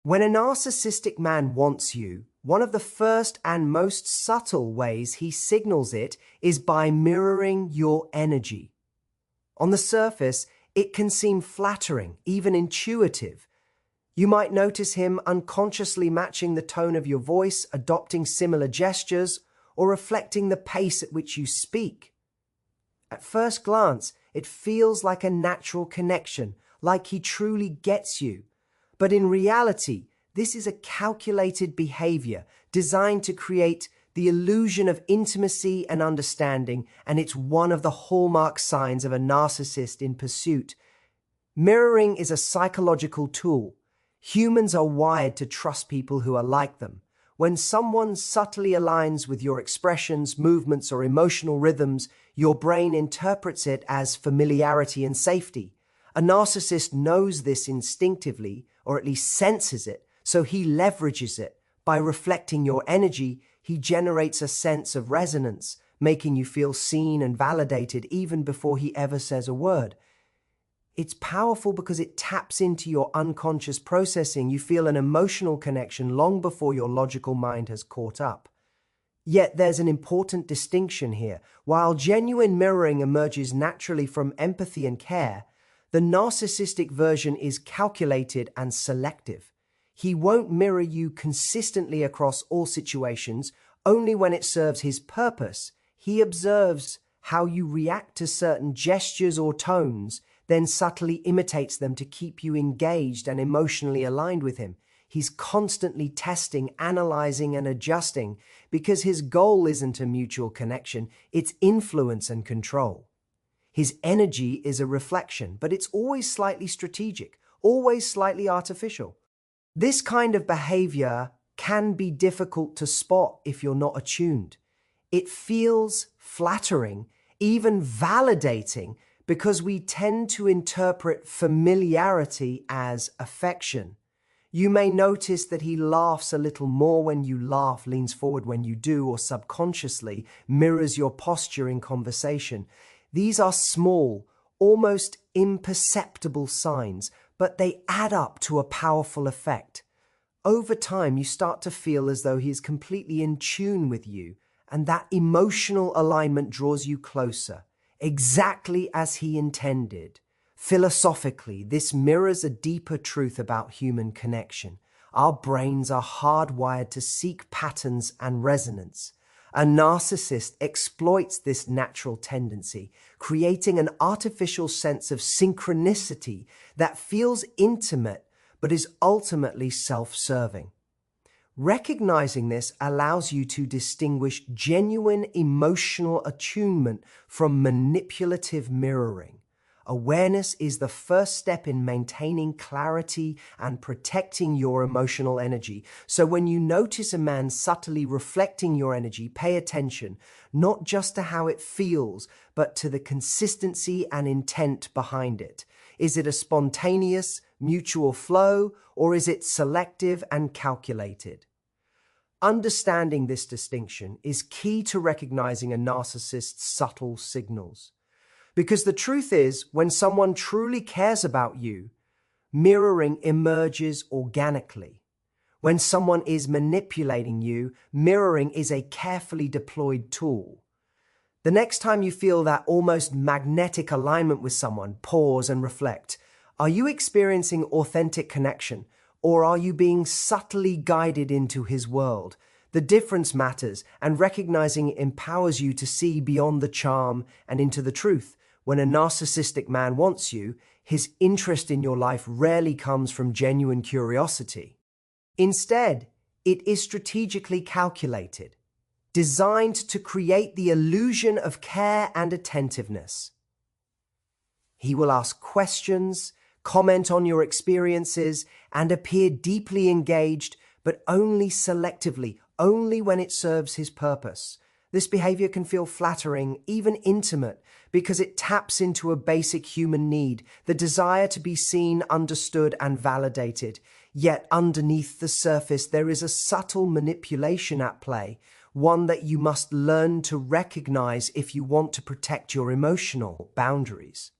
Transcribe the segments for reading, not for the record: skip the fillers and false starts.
When a narcissistic man wants you, one of the first and most subtle ways he signals it is by mirroring your energy. On the surface, it can seem flattering, even intuitive. You might notice him unconsciously matching the tone of your voice, adopting similar gestures, or reflecting the pace at which you speak. At first glance, it feels like a natural connection, like he truly gets you. But in reality, this is a calculated behavior designed to create the illusion of intimacy and understanding, and it's one of the hallmark signs of a narcissist in pursuit. Mirroring is a psychological tool. Humans are wired to trust people who are like them. When someone subtly aligns with your expressions, movements, or emotional rhythms, your brain interprets it as familiarity and safety. A narcissist knows this instinctively, or at least senses it, so he leverages it. By reflecting your energy, he generates a sense of resonance, making you feel seen and validated even before he ever says a word. It's powerful because it taps into your unconscious processing. You feel an emotional connection long before your logical mind has caught up. Yet there's an important distinction here. While genuine mirroring emerges naturally from empathy and care, the narcissistic version is calculated and selective. He won't mirror you consistently across all situations, only when it serves his purpose. He observes how you react to certain gestures or tones, then subtly imitates them to keep you engaged and emotionally aligned with him. He's constantly testing, analyzing, and adjusting because his goal isn't a mutual connection, it's influence and control. His energy is a reflection, but it's always slightly strategic, always slightly artificial. This kind of behavior can be difficult to spot if you're not attuned. It feels flattering, even validating, because we tend to interpret familiarity as affection. You may notice that he laughs a little more when you laugh, leans forward when you do, or subconsciously mirrors your posture in conversation. These are small, almost imperceptible signs, but they add up to a powerful effect. Over time, you start to feel as though he is completely in tune with you, and that emotional alignment draws you closer, exactly as he intended. Philosophically, this mirrors a deeper truth about human connection. Our brains are hardwired to seek patterns and resonance. A narcissist exploits this natural tendency, creating an artificial sense of synchronicity that feels intimate but is ultimately self-serving. Recognizing this allows you to distinguish genuine emotional attunement from manipulative mirroring. Awareness is the first step in maintaining clarity and protecting your emotional energy. So when you notice a man subtly reflecting your energy, pay attention, not just to how it feels, but to the consistency and intent behind it. Is it a spontaneous, mutual flow, or is it selective and calculated? Understanding this distinction is key to recognizing a narcissist's subtle signals. Because the truth is, when someone truly cares about you, mirroring emerges organically. When someone is manipulating you, mirroring is a carefully deployed tool. The next time you feel that almost magnetic alignment with someone, pause and reflect. Are you experiencing authentic connection, or are you being subtly guided into his world? The difference matters, and recognizing it empowers you to see beyond the charm and into the truth. When a narcissistic man wants you, his interest in your life rarely comes from genuine curiosity. Instead, it is strategically calculated, designed to create the illusion of care and attentiveness. He will ask questions, comment on your experiences, and appear deeply engaged, but only selectively, only when it serves his purpose. This behavior can feel flattering, even intimate, because it taps into a basic human need, the desire to be seen, understood, and validated. Yet underneath the surface, there is a subtle manipulation at play, one that you must learn to recognize if you want to protect your emotional boundaries.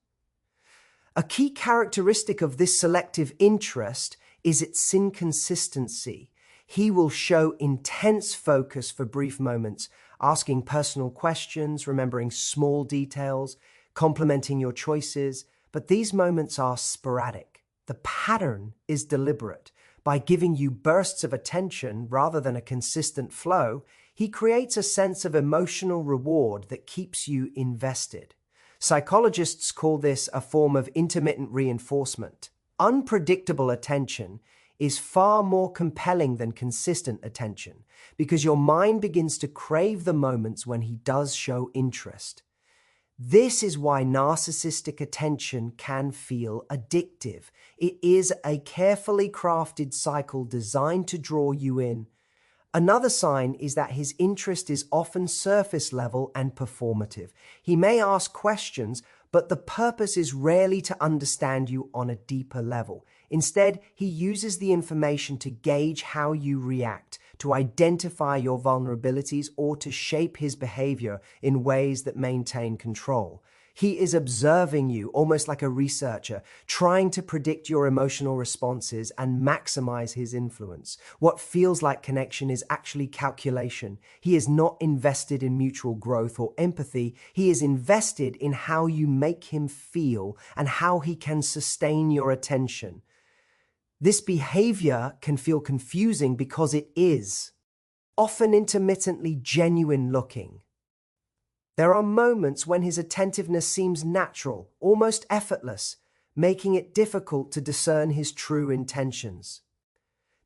A key characteristic of this selective interest is its inconsistency. He will show intense focus for brief moments, asking personal questions, remembering small details, complimenting your choices, but these moments are sporadic. The pattern is deliberate. By giving you bursts of attention rather than a consistent flow, he creates a sense of emotional reward that keeps you invested. Psychologists call this a form of intermittent reinforcement. Unpredictable attention is far more compelling than consistent attention because your mind begins to crave the moments when he does show interest. This is why narcissistic attention can feel addictive. It is a carefully crafted cycle designed to draw you in. Another sign is that his interest is often surface level and performative. He may ask questions, but the purpose is rarely to understand you on a deeper level. Instead, he uses the information to gauge how you react, to identify your vulnerabilities, or to shape his behavior in ways that maintain control. He is observing you almost like a researcher, trying to predict your emotional responses and maximize his influence. What feels like connection is actually calculation. He is not invested in mutual growth or empathy. He is invested in how you make him feel and how he can sustain your attention. This behavior can feel confusing because it is often intermittently genuine looking. There are moments when his attentiveness seems natural, almost effortless, making it difficult to discern his true intentions.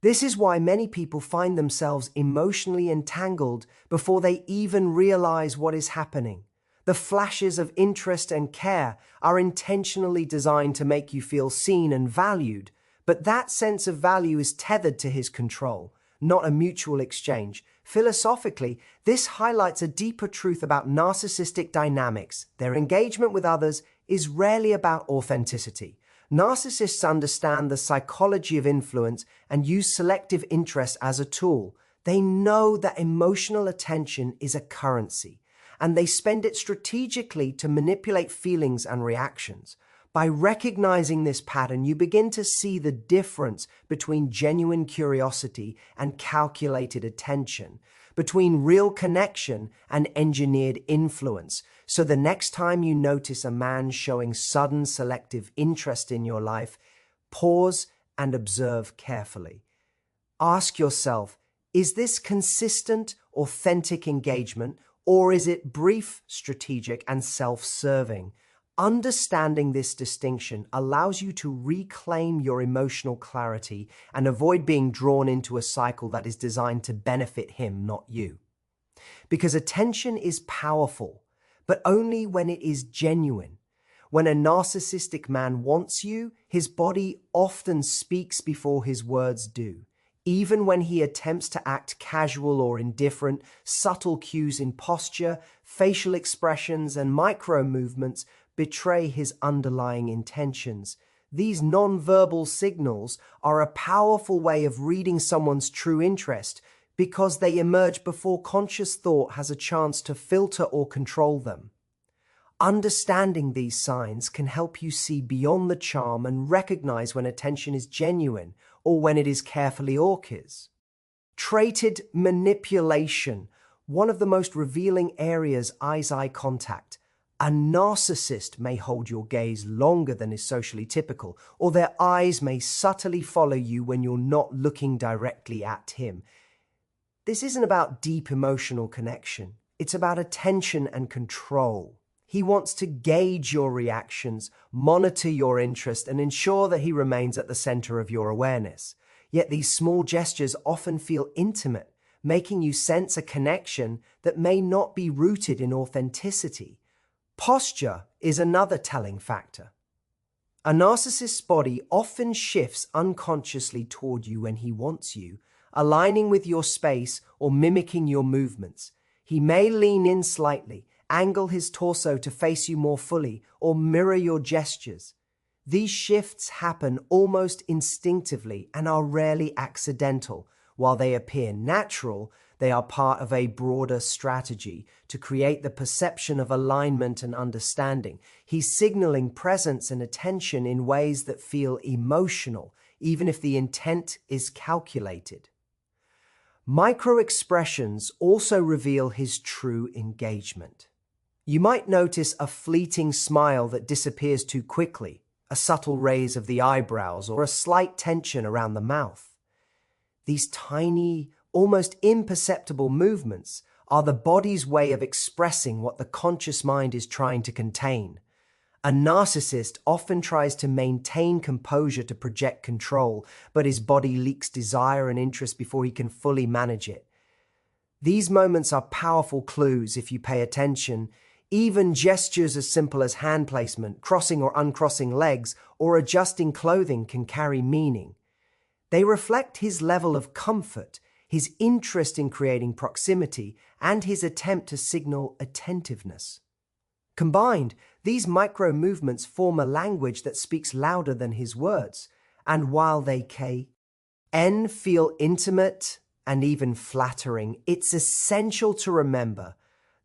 This is why many people find themselves emotionally entangled before they even realize what is happening. The flashes of interest and care are intentionally designed to make you feel seen and valued, but that sense of value is tethered to his control, not a mutual exchange. Philosophically, this highlights a deeper truth about narcissistic dynamics. Their engagement with others is rarely about authenticity. Narcissists understand the psychology of influence and use selective interest as a tool. They know that emotional attention is a currency, and they spend it strategically to manipulate feelings and reactions. By recognizing this pattern, you begin to see the difference between genuine curiosity and calculated attention, between real connection and engineered influence. So the next time you notice a man showing sudden selective interest in your life, pause and observe carefully. Ask yourself, is this consistent, authentic engagement, or is it brief, strategic, and self-serving? Understanding this distinction allows you to reclaim your emotional clarity and avoid being drawn into a cycle that is designed to benefit him, not you. Because attention is powerful, but only when it is genuine. When a narcissistic man wants you, his body often speaks before his words do. Even when he attempts to act casual or indifferent, subtle cues in posture, facial expressions, and micro movements betray his underlying intentions. These non-verbal signals are a powerful way of reading someone's true interest because they emerge before conscious thought has a chance to filter or control them. Understanding these signs can help you see beyond the charm and recognize when attention is genuine or when it is carefully orchestrated. Traded manipulation, one of the most revealing areas, eyes-eye contact. A narcissist may hold your gaze longer than is socially typical, or their eyes may subtly follow you when you're not looking directly at him. This isn't about deep emotional connection. It's about attention and control. He wants to gauge your reactions, monitor your interest, and ensure that he remains at the center of your awareness. Yet these small gestures often feel intimate, making you sense a connection that may not be rooted in authenticity. Posture is another telling factor. A narcissist's body often shifts unconsciously toward you when he wants you, aligning with your space or mimicking your movements. He may lean in slightly, angle his torso to face you more fully, or mirror your gestures. These shifts happen almost instinctively and are rarely accidental. While they appear natural, they are part of a broader strategy to create the perception of alignment and understanding. He's signaling presence and attention in ways that feel emotional, even if the intent is calculated. Micro-expressions also reveal his true engagement. You might notice a fleeting smile that disappears too quickly, a subtle raise of the eyebrows, or a slight tension around the mouth. These tiny, almost imperceptible movements are the body's way of expressing what the conscious mind is trying to contain. A narcissist often tries to maintain composure to project control, but his body leaks desire and interest before he can fully manage it. These moments are powerful clues if you pay attention. Even gestures as simple as hand placement, crossing or uncrossing legs, or adjusting clothing can carry meaning. They reflect his level of comfort, his interest in creating proximity, and his attempt to signal attentiveness. Combined, these micro-movements form a language that speaks louder than his words, and while they can feel intimate and even flattering, it's essential to remember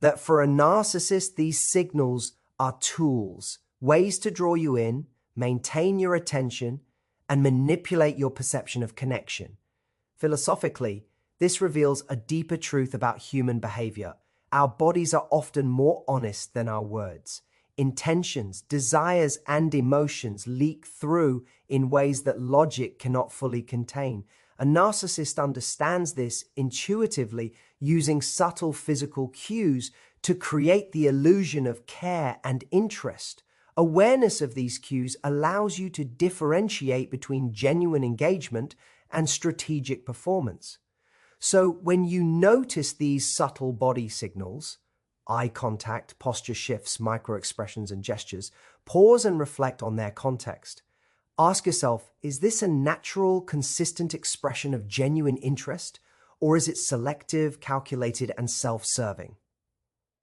that for a narcissist, these signals are tools, ways to draw you in, maintain your attention, and manipulate your perception of connection. Philosophically, this reveals a deeper truth about human behavior. Our bodies are often more honest than our words. Intentions, desires, and emotions leak through in ways that logic cannot fully contain. A narcissist understands this intuitively, using subtle physical cues to create the illusion of care and interest. Awareness of these cues allows you to differentiate between genuine engagement and strategic performance. So when you notice these subtle body signals, eye contact, posture shifts, micro-expressions, and gestures, pause and reflect on their context. Ask yourself, is this a natural, consistent expression of genuine interest, or is it selective, calculated, and self-serving?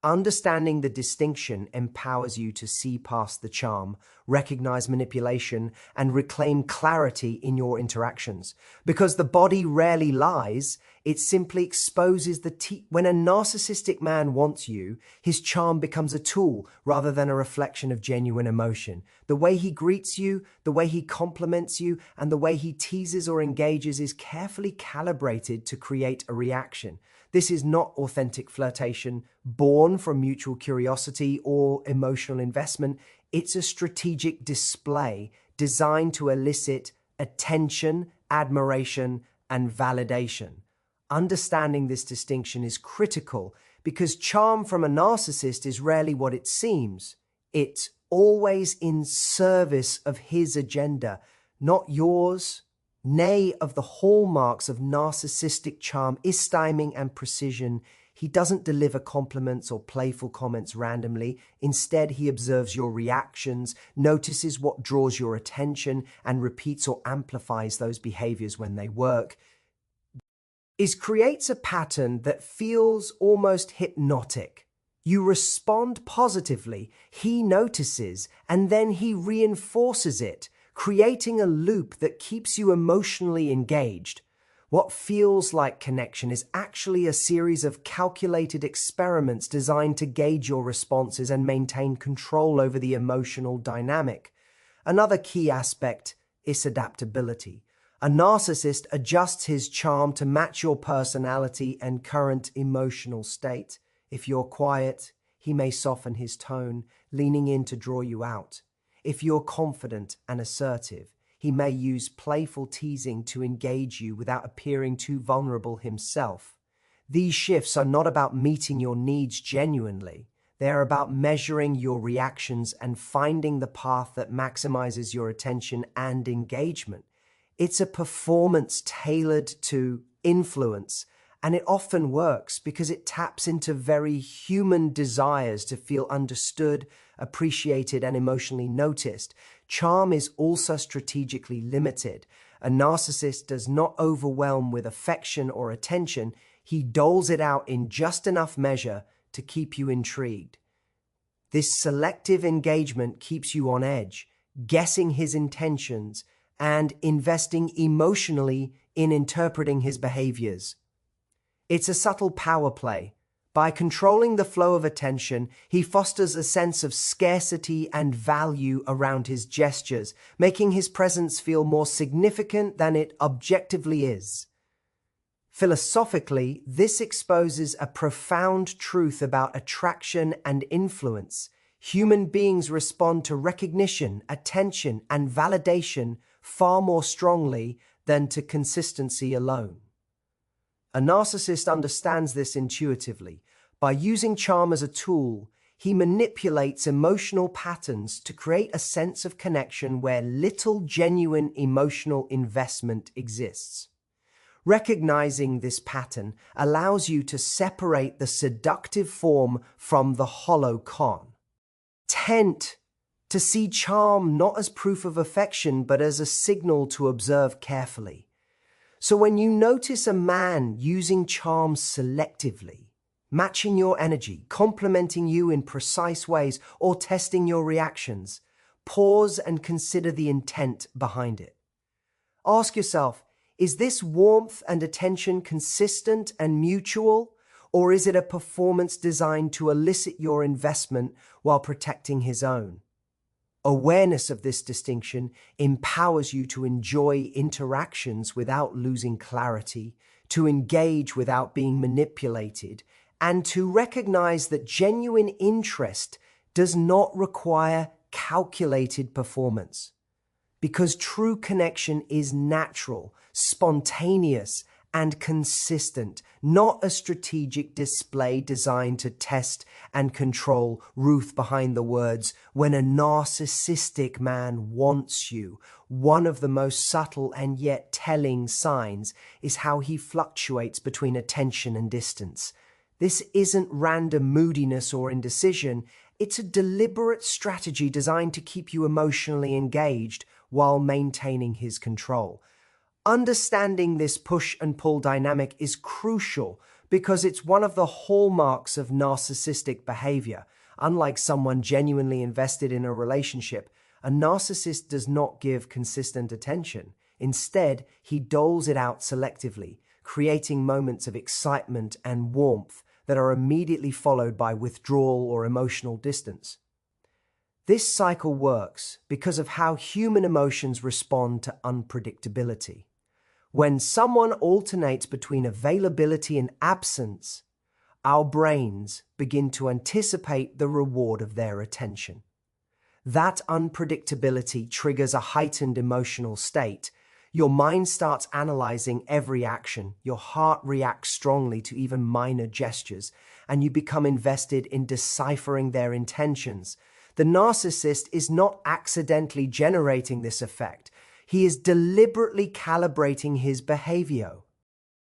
Understanding the distinction empowers you to see past the charm, recognize manipulation, and reclaim clarity in your interactions. Because the body rarely lies, it simply exposes when a narcissistic man wants you, his charm becomes a tool rather than a reflection of genuine emotion. The way he greets you, the way he compliments you, and the way he teases or engages is carefully calibrated to create a reaction. This is not authentic flirtation, born from mutual curiosity or emotional investment. It's a strategic display designed to elicit attention, admiration, and validation. Understanding this distinction is critical because charm from a narcissist is rarely what it seems. It's always in service of his agenda, not yours. Nay, of the hallmarks of narcissistic charm is styming and precision. He doesn't deliver compliments or playful comments randomly. Instead, he observes your reactions, notices what draws your attention, and repeats or amplifies those behaviors when they work. It creates a pattern that feels almost hypnotic. You respond positively, he notices, and then he reinforces it, creating a loop that keeps you emotionally engaged. What feels like connection is actually a series of calculated experiments designed to gauge your responses and maintain control over the emotional dynamic. Another key aspect is adaptability. A narcissist adjusts his charm to match your personality and current emotional state. If you're quiet, he may soften his tone, leaning in to draw you out. If you're confident and assertive, he may use playful teasing to engage you without appearing too vulnerable himself. These shifts are not about meeting your needs genuinely. They are about measuring your reactions and finding the path that maximizes your attention and engagement. It's a performance tailored to influence, and it often works because it taps into very human desires to feel understood, appreciated, and emotionally noticed. Charm is also strategically limited. A narcissist does not overwhelm with affection or attention. He doles it out in just enough measure to keep you intrigued. This selective engagement keeps you on edge, guessing his intentions and investing emotionally in interpreting his behaviors. It's a subtle power play, By controlling the flow of attention, he fosters a sense of scarcity and value around his gestures, making his presence feel more significant than it objectively is. Philosophically, this exposes a profound truth about attraction and influence. Human beings respond to recognition, attention, and validation far more strongly than to consistency alone. A narcissist understands this intuitively. By using charm as a tool, he manipulates emotional patterns to create a sense of connection where little genuine emotional investment exists. Recognizing this pattern allows you to separate the seductive form from the hollow con. Tend to see charm not as proof of affection, but as a signal to observe carefully. So when you notice a man using charm selectively, matching your energy, complimenting you in precise ways, or testing your reactions, pause and consider the intent behind it. Ask yourself, is this warmth and attention consistent and mutual, or is it a performance designed to elicit your investment while protecting his own? Awareness of this distinction empowers you to enjoy interactions without losing clarity, to engage without being manipulated, and to recognize that genuine interest does not require calculated performance. Because true connection is natural, spontaneous, and consistent, not a strategic display designed to test and control. Ruth behind the words, when a narcissistic man wants you, one of the most subtle and yet telling signs is how he fluctuates between attention and distance. This isn't random moodiness or indecision, it's a deliberate strategy designed to keep you emotionally engaged while maintaining his control. Understanding this push and pull dynamic is crucial because it's one of the hallmarks of narcissistic behavior. Unlike someone genuinely invested in a relationship, a narcissist does not give consistent attention. Instead, he doles it out selectively, creating moments of excitement and warmth that are immediately followed by withdrawal or emotional distance. This cycle works because of how human emotions respond to unpredictability. When someone alternates between availability and absence, our brains begin to anticipate the reward of their attention. That unpredictability triggers a heightened emotional state. Your mind starts analyzing every action, your heart reacts strongly to even minor gestures, and you become invested in deciphering their intentions. The narcissist is not accidentally generating this effect. He is deliberately calibrating his behavior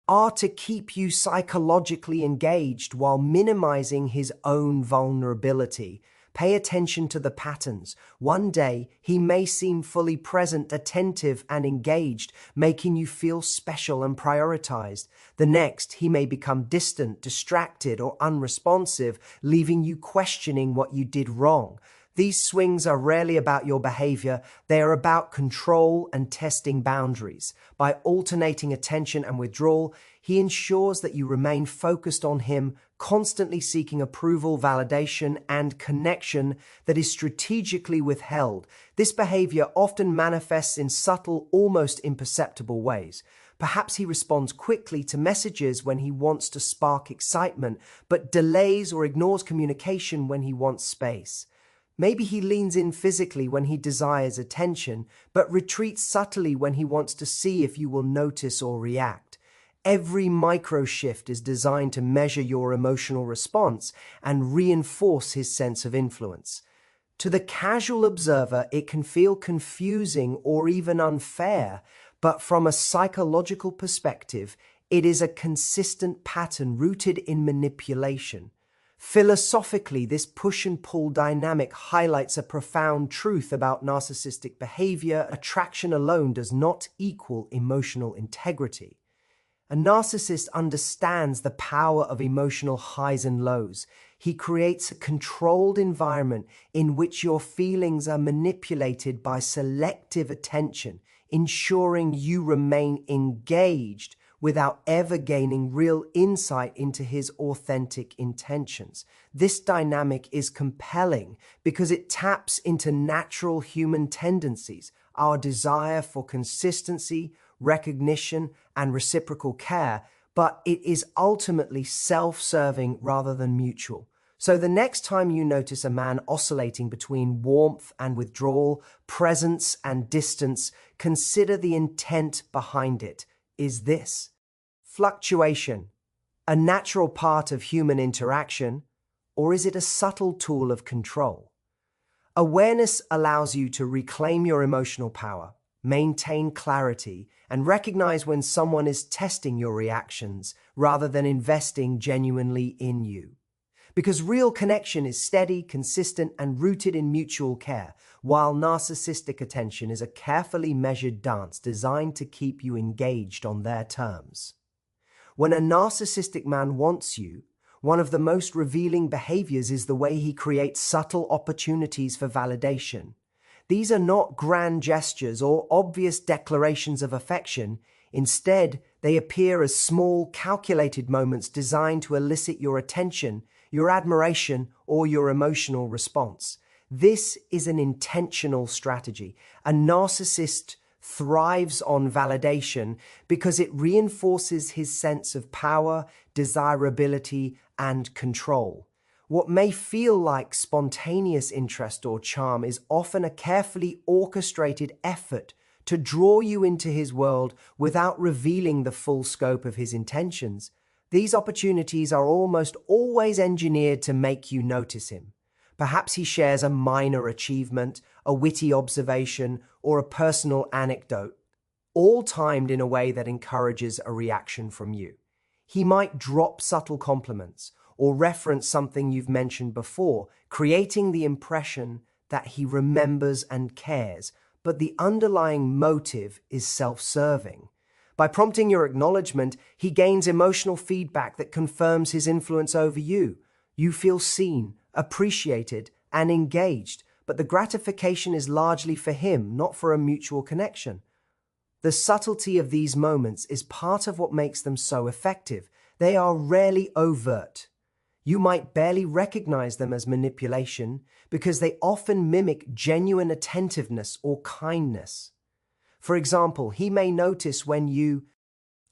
to keep you psychologically engaged while minimizing his own vulnerability. Pay attention to the patterns. One day, he may seem fully present, attentive, and engaged, making you feel special and prioritized. The next, he may become distant, distracted, or unresponsive, leaving you questioning what you did wrong. These swings are rarely about your behavior. They are about control and testing boundaries. By alternating attention and withdrawal, he ensures that you remain focused on him, constantly seeking approval, validation, and connection that is strategically withheld. This behavior often manifests in subtle, almost imperceptible ways. Perhaps he responds quickly to messages when he wants to spark excitement, but delays or ignores communication when he wants space. Maybe he leans in physically when he desires attention, but retreats subtly when he wants to see if you will notice or react. Every micro shift is designed to measure your emotional response and reinforce his sense of influence. To the casual observer, it can feel confusing or even unfair, but from a psychological perspective, it is a consistent pattern rooted in manipulation. Philosophically, this push and pull dynamic highlights a profound truth about narcissistic behavior. Attraction alone does not equal emotional integrity. A narcissist understands the power of emotional highs and lows. He creates a controlled environment in which your feelings are manipulated by selective attention, ensuring you remain engaged without ever gaining real insight into his authentic intentions. This dynamic is compelling because it taps into natural human tendencies, our desire for consistency, recognition, and reciprocal care, but it is ultimately self-serving rather than mutual. So the next time you notice a man oscillating between warmth and withdrawal, presence and distance, consider the intent behind it. Is this fluctuation a natural part of human interaction, or is it a subtle tool of control? Awareness allows you to reclaim your emotional power, maintain clarity, and recognize when someone is testing your reactions rather than investing genuinely in you. Because real connection is steady, consistent, and rooted in mutual care, while narcissistic attention is a carefully measured dance designed to keep you engaged on their terms. When a narcissistic man wants you, one of the most revealing behaviors is the way he creates subtle opportunities for validation. These are not grand gestures or obvious declarations of affection. Instead, they appear as small, calculated moments designed to elicit your attention, your admiration, or your emotional response. This is an intentional strategy. A narcissist thrives on validation because it reinforces his sense of power, desirability, and control. What may feel like spontaneous interest or charm is often a carefully orchestrated effort to draw you into his world without revealing the full scope of his intentions. These opportunities are almost always engineered to make you notice him. Perhaps he shares a minor achievement, a witty observation, or a personal anecdote, all timed in a way that encourages a reaction from you. He might drop subtle compliments or reference something you've mentioned before, creating the impression that he remembers and cares, but the underlying motive is self-serving. By prompting your acknowledgement, he gains emotional feedback that confirms his influence over you. You feel seen, appreciated, and engaged, but the gratification is largely for him, not for a mutual connection. The subtlety of these moments is part of what makes them so effective. They are rarely overt. You might barely recognize them as manipulation because they often mimic genuine attentiveness or kindness. For example, he may notice when you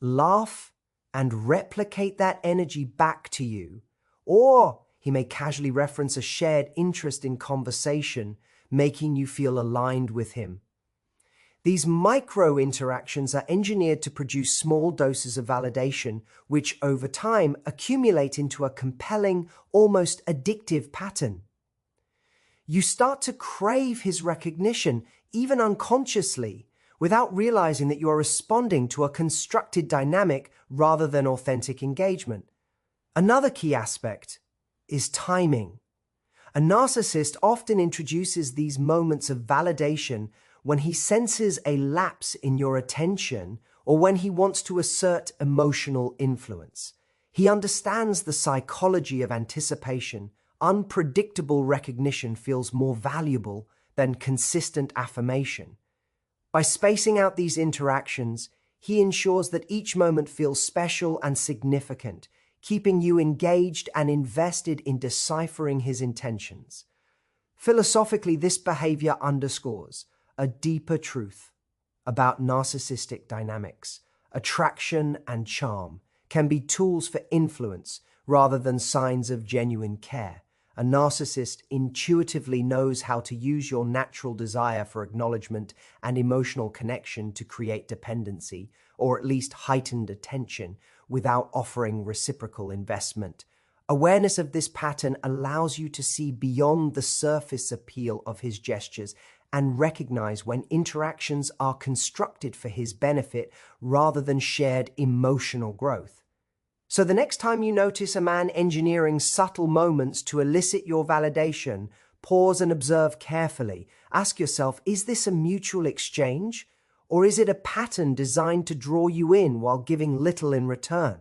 laugh and replicate that energy back to you, or he may casually reference a shared interest in conversation, making you feel aligned with him. These micro-interactions are engineered to produce small doses of validation, which over time accumulate into a compelling, almost addictive pattern. You start to crave his recognition, even unconsciously, without realizing that you are responding to a constructed dynamic rather than authentic engagement. Another key aspect is timing. A narcissist often introduces these moments of validation when he senses a lapse in your attention or when he wants to assert emotional influence. He understands the psychology of anticipation. Unpredictable recognition feels more valuable than consistent affirmation. By spacing out these interactions, he ensures that each moment feels special and significant, keeping you engaged and invested in deciphering his intentions. Philosophically, this behavior underscores a deeper truth about narcissistic dynamics. Attraction and charm can be tools for influence rather than signs of genuine care. A narcissist intuitively knows how to use your natural desire for acknowledgement and emotional connection to create dependency, or at least heightened attention, without offering reciprocal investment. Awareness of this pattern allows you to see beyond the surface appeal of his gestures and recognize when interactions are constructed for his benefit rather than shared emotional growth. So the next time you notice a man engineering subtle moments to elicit your validation, pause and observe carefully. Ask yourself, is this a mutual exchange? Or is it a pattern designed to draw you in while giving little in return?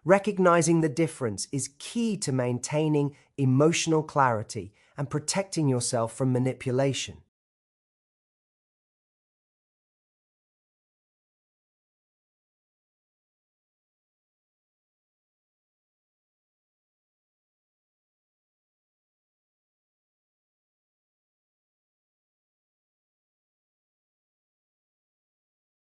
Recognizing the difference is key to maintaining emotional clarity and protecting yourself from manipulation.